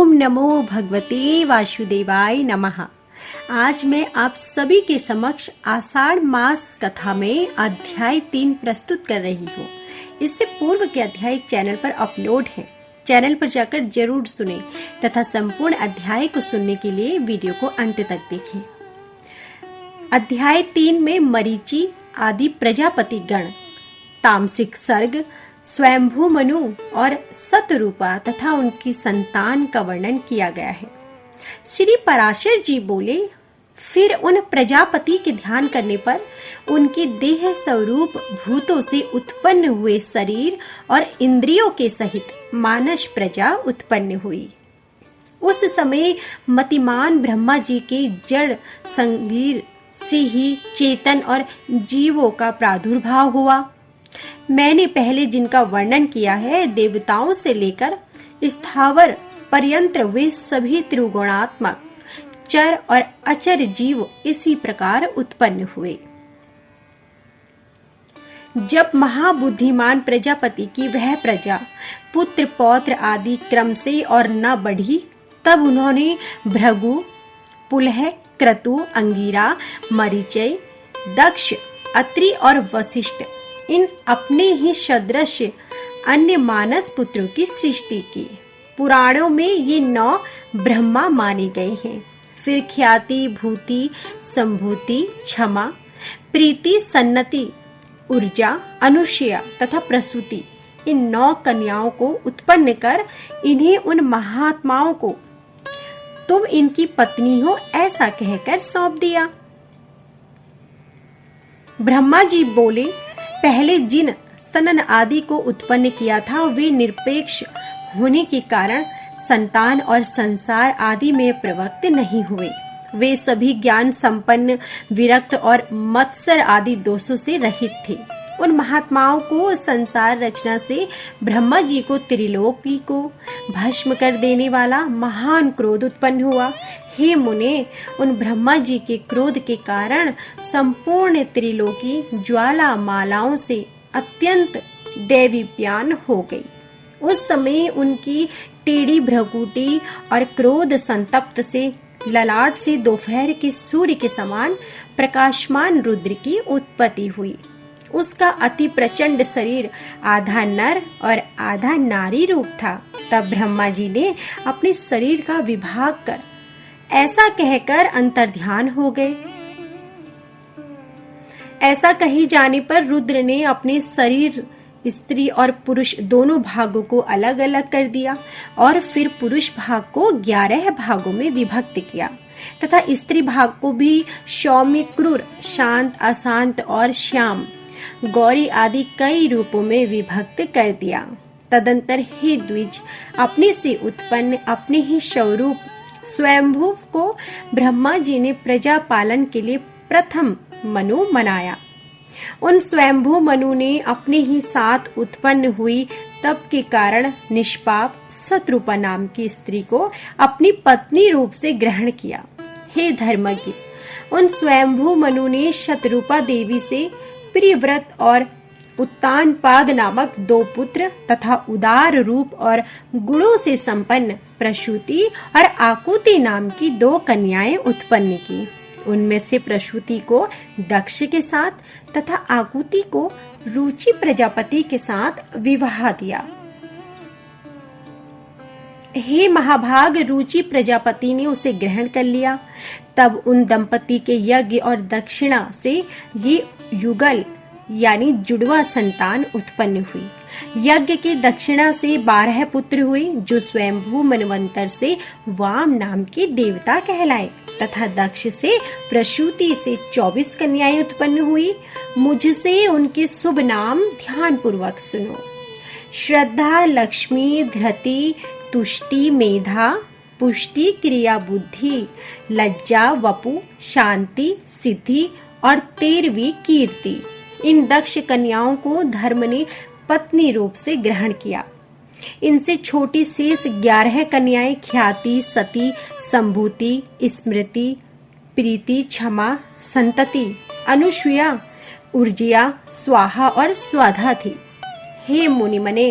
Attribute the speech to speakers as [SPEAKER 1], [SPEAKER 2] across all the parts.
[SPEAKER 1] ओम नमो भगवते वासुदेवाय नमः। आज मैं आप सभी के समक्ष आषाढ़ मास कथा में अध्याय 3 प्रस्तुत कर रही हूँ। इससे पूर्व के अध्याय चैनल पर अपलोड है। चैनल पर जाकर जरूर सुनें तथा संपूर्ण अध्याय को सुनने के लिए वीडियो को अंत तक देखें। अध्याय 3 में मरीचि आदि प्रजापति गण, तामसिक सर्ग, स्वयंभू मनु और सतरूपा तथा उनकी संतान का वर्णन किया गया है। श्री पराशर जी बोले, फिर उन प्रजापति के ध्यान करने पर उनकी देह स्वरूप भूतों से उत्पन्न हुए शरीर और इंद्रियों के सहित मानस प्रजा उत्पन्न हुई। उस समय मतिमान ब्रह्मा जी के जड़ शरीर से ही चेतन और जीवों का प्रादुर्भाव हुआ। मैंने पहले जिनका वर्णन किया है, देवताओं से लेकर स्थावर पर्यंत वे सभी त्रिगुणात्मक चर और अचर जीव इसी प्रकार उत्पन्न हुए। जब महाबुद्धिमान प्रजापति की वह प्रजा पुत्र पौत्र आदि क्रम से और न बढ़ी, तब उन्होंने भृगु, पुलह, क्रतु, अंगिरा, मरीचि, दक्ष, अत्रि और वशिष्ठ इन अपने ही सदृश अन्य मानस पुत्रों की सृष्टि की। पुराणों में ये 9 ब्रह्मा माने गए हैं। फिर ख्याति, भूति, संभूति, क्षमा, प्रीति, सन्नति, ऊर्जा, अनुसया तथा प्रसूति इन 9 कन्याओं को उत्पन्न कर इन्हें उन महात्माओं को तुम इनकी पत्नी हो ऐसा कहकर सौंप दिया। ब्रह्मा जी बोले, पहले जिन सनन आदि को उत्पन्न किया था वे निरपेक्ष होने के कारण संतान और संसार आदि में प्रवृत्त नहीं हुए। वे सभी ज्ञान संपन्न, विरक्त और मत्सर आदि दोषों से रहित थे। उन महात्माओं को संसार रचना से ब्रह्मा जी को त्रिलोकी को भस्म कर देने वाला महान क्रोध उत्पन्न हुआ। हे मुने, उन ब्रह्मा जी के क्रोध के कारण संपूर्ण त्रिलोकी ज्वाला मालाओं से अत्यंत दैवीप्यान हो गई। उस समय उनकी टेढ़ी भ्रकुटी और क्रोध संतप्त से ललाट से दोपहर के सूर्य के समान प्रकाशमान रुद्र की उत्पत्ति हुई। उसका अति प्रचंड शरीर आधा नर और आधा नारी रूप था। तब ब्रह्मा जी ने अपने शरीर का विभाग कर ऐसा कहकर अंतर्ध्यान हो गए। ऐसा कही जाने पर रुद्र ने अपने शरीर स्त्री और पुरुष दोनों भागों को अलग अलग कर दिया और फिर पुरुष भाग को 11 भागों में विभक्त किया तथा स्त्री भाग को भी सौम्य, क्रूर, शांत, अशांत और श्याम, गौरी आदि कई रूपों में विभक्त कर दिया। तदंतर हे द्विज, अपने से उत्पन्न अपने ही स्वरूप स्वयंभू को ब्रह्मा जी ने प्रजा पालन के लिए प्रथम मनु मनाया। उन स्वयंभू मनु ने अपने ही साथ उत्पन्न हुई तप के कारण निष्पाप सतरूपा नाम की स्त्री को अपनी पत्नी रूप से ग्रहण किया। हे धर्मज्ञ, उन स्वयंभू मनु ने शतरूपा देवी से प्रियव्रत और उत्तानपाद नामक 2 पुत्र तथा उदार रूप और गुणों से संपन्न प्रसूति और आकुति नाम की 2 कन्याएं उत्पन्न की। उनमें से प्रसूति को दक्ष के साथ तथा आकुति को रुचि प्रजापति के साथ विवाह दिया। हे महाभाग, रुचि प्रजापति ने उसे ग्रहण कर लिया। तब उन दंपति के यज्ञ और दक्षिणा से ये युगल यानी जुड़वा संतान उत्पन्न हुई। यज्ञ के दक्षिणा से 12 पुत्र हुए जो स्वयंभू मनवंतर से वाम नाम के देवता कहलाए तथा दक्ष से प्रसूति से 24 कन्याएं उत्पन्न हुई। मुझसे उनके शुभ नाम ध्यान पूर्वक सुनो। श्रद्धा, लक्ष्मी, धृति, तुष्टि, मेधा, पुष्टि, क्रिया, बुद्धि, लज्जा, वपु, शांति, सिद्धि और 13वीं कीर्ति। इन दक्ष कन्याओं को धर्म ने पत्नी रूप से ग्रहण किया। इनसे छोटी शेष 11 कन्याएं ख्याति, सती, संभूति, स्मृति, प्रीति, क्षमा, संतति, अनुसया, ऊर्जिया, स्वाहा और स्वाधा थी। हे मुनि मने,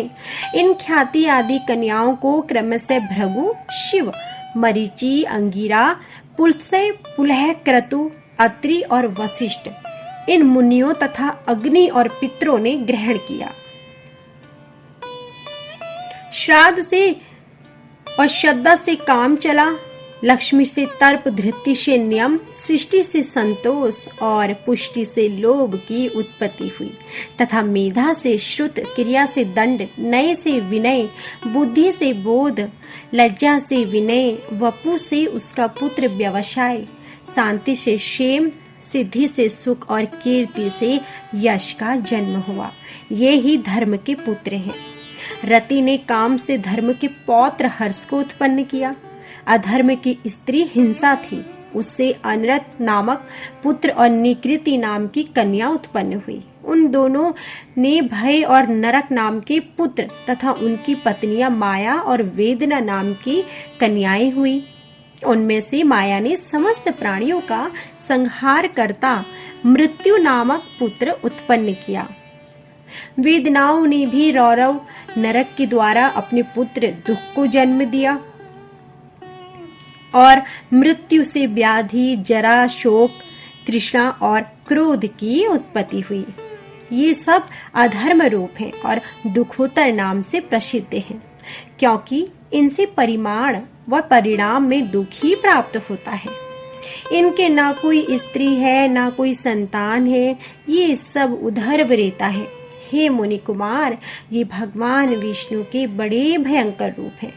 [SPEAKER 1] इन ख्याति आदि कन्याओं को क्रमशः भृगु, शिव, मरीचि, अंगिरा, पुलस्त्य, पुलह, क्रतु, अत्रि और वशिष्ठ इन मुनियों तथा अग्नि और पितरों ने ग्रहण किया। श्राद्ध से और श्रद्धा से काम चला, लक्ष्मी से तर्प, धृति से नियम, सृष्टि से संतोष और पुष्टि से लोभ की उत्पत्ति हुई तथा मेधा से श्रुत, क्रिया से दंड, नय से विनय, बुद्धि से बोध, लज्जा से विनय, वपु से उसका पुत्र व्यवसाय, शांति से क्षेम, सिद्धि से सुख और कीर्ति से यश का जन्म हुआ। ये ही धर्म के पुत्र हैं। रति ने काम से धर्म के पौत्र हर्ष को उत्पन्न किया। अधर्म की स्त्री हिंसा थी, उससे अनरत नामक पुत्र और निकृति नाम की कन्या उत्पन्न हुई। उन दोनों ने भय और नरक नाम के पुत्र तथा उनकी पत्नियां माया और वेदना नाम की कन्याएं हुई। उनमें से माया ने समस्त प्राणियों का संहार करता मृत्यु नामक पुत्र उत्पन्न किया। वेदनाओं ने भी रौरव नरक के द्वारा अपने पुत्र दुख को जन्म दिया और मृत्यु से व्याधि, जरा, शोक, तृष्णा और क्रोध की उत्पत्ति हुई। ये सब अधर्म रूप हैं और दुखोत्तर नाम से प्रसिद्ध हैं, क्योंकि इनसे परिमाण व परिणाम में दुख ही प्राप्त होता है। इनके ना कोई स्त्री है, ना कोई संतान है, ये सब उधर्व रहता है। हे मुनि कुमार, ये भगवान विष्णु के बड़े भयंकर रूप हैं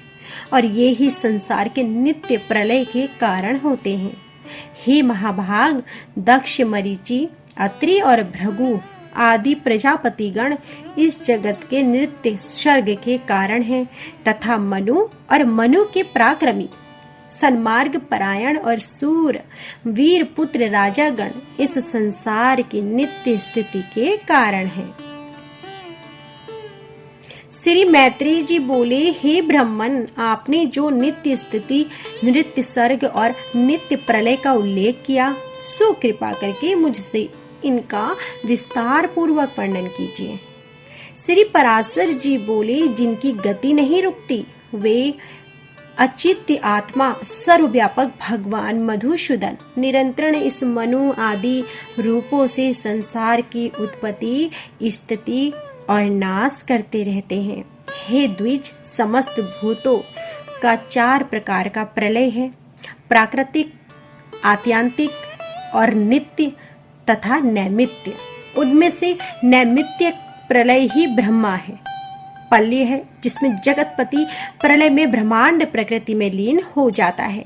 [SPEAKER 1] और ये ही संसार के नित्य प्रलय के कारण होते हैं। हे महाभाग, दक्ष, मरीचि, अत्रि और भृगु आदि प्रजापतिगण इस जगत के नित्य सर्ग के कारण हैं तथा मनु और मनु के पराक्रमी, सन्मार्ग परायण और सूर, वीर पुत्र राजागण इस संसार की नित्य स्थिति के कारण हैं। श्री मैत्रेय जी बोले, हे ब्राह्मण, आपने जो नित्य स्थिति, नित्य सर्ग और नित्य प्रलय का उल्लेख किया, सो कृपा करके मुझसे इनका विस्तार पूर्वक वर्णन कीजिए। श्री पराशर जी बोले, जिनकी गति नहीं रुकती, वे अचित्य आत्मा सर्वव्यापक भगवान मधुसूदन निरंतर इस मनु आदि रूपों से संसार की उत्पत्ति, स्थिति और नाश करते रहते हैं। हे द्विज, समस्त भूतों का 4 प्रकार का प्रलय है, प्राकृतिक, आत्यांतिक और नित्य तथा नैमित्य। उनमें से नैमित्य प्रलय ही ब्रह्मा है, पल्य है, जिसमें जगतपति प्रलय में ब्रह्मांड प्रकृति में लीन हो जाता है।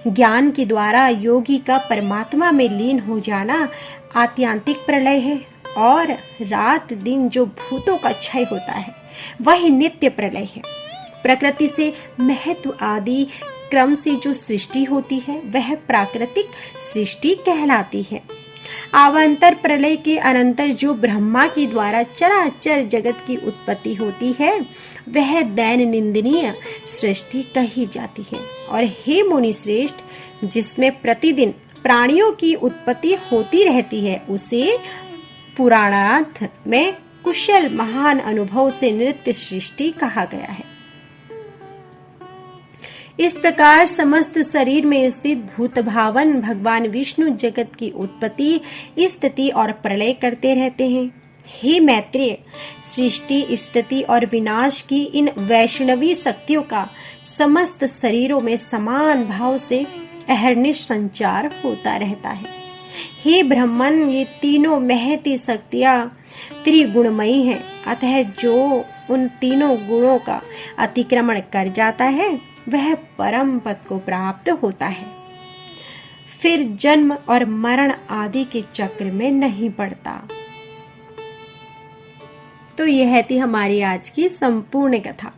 [SPEAKER 1] ज्ञान के द्वारा योगी का परमात्मा में लीन हो जाना आत्यांतिक प्रलय है और रात दिन जो भूतों का क्षय होता है वही नित्य प्रलय है। प्रकृति से महत्व आदि क्रम से जो सृष्टि होती है वह प्राकृतिक सृष्टि कहलाती है। आवांतर प्रलय के अनंतर जो ब्रह्मा के द्वारा चराचर जगत की उत्पत्ति होती है वह दैन निंदनीय सृष्टि कही जाती है। और हे मुनि श्रेष्ठ, जिसमें प्रतिदिन प्राणियों की उत्पत्ति होती रहती है उसे पुराणार्थ में कुशल महान अनुभव से नित्य सृष्टि कहा गया है। इस प्रकार समस्त शरीर में स्थित भूत भावन भगवान विष्णु जगत की उत्पत्ति, स्थिति और प्रलय करते रहते हैं। हे मैत्रेय, सृष्टि, स्थिति और विनाश की इन वैष्णवी शक्तियों का समस्त शरीरों में समान भाव से अहर्निश संचार होता रहता है। हे ब्राह्मण, ये तीनों महती शक्तियां त्रिगुणमयी हैं, अतः जो उन तीनों गुणों का अतिक्रमण कर जाता है वह परम पद को प्राप्त होता है, फिर जन्म और मरण आदि के चक्र में नहीं पड़ता। तो यह थी हमारी आज की संपूर्ण कथा।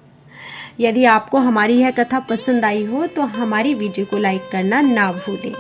[SPEAKER 1] यदि आपको हमारी यह कथा पसंद आई हो तो हमारी वीडियो को लाइक करना ना भूलें।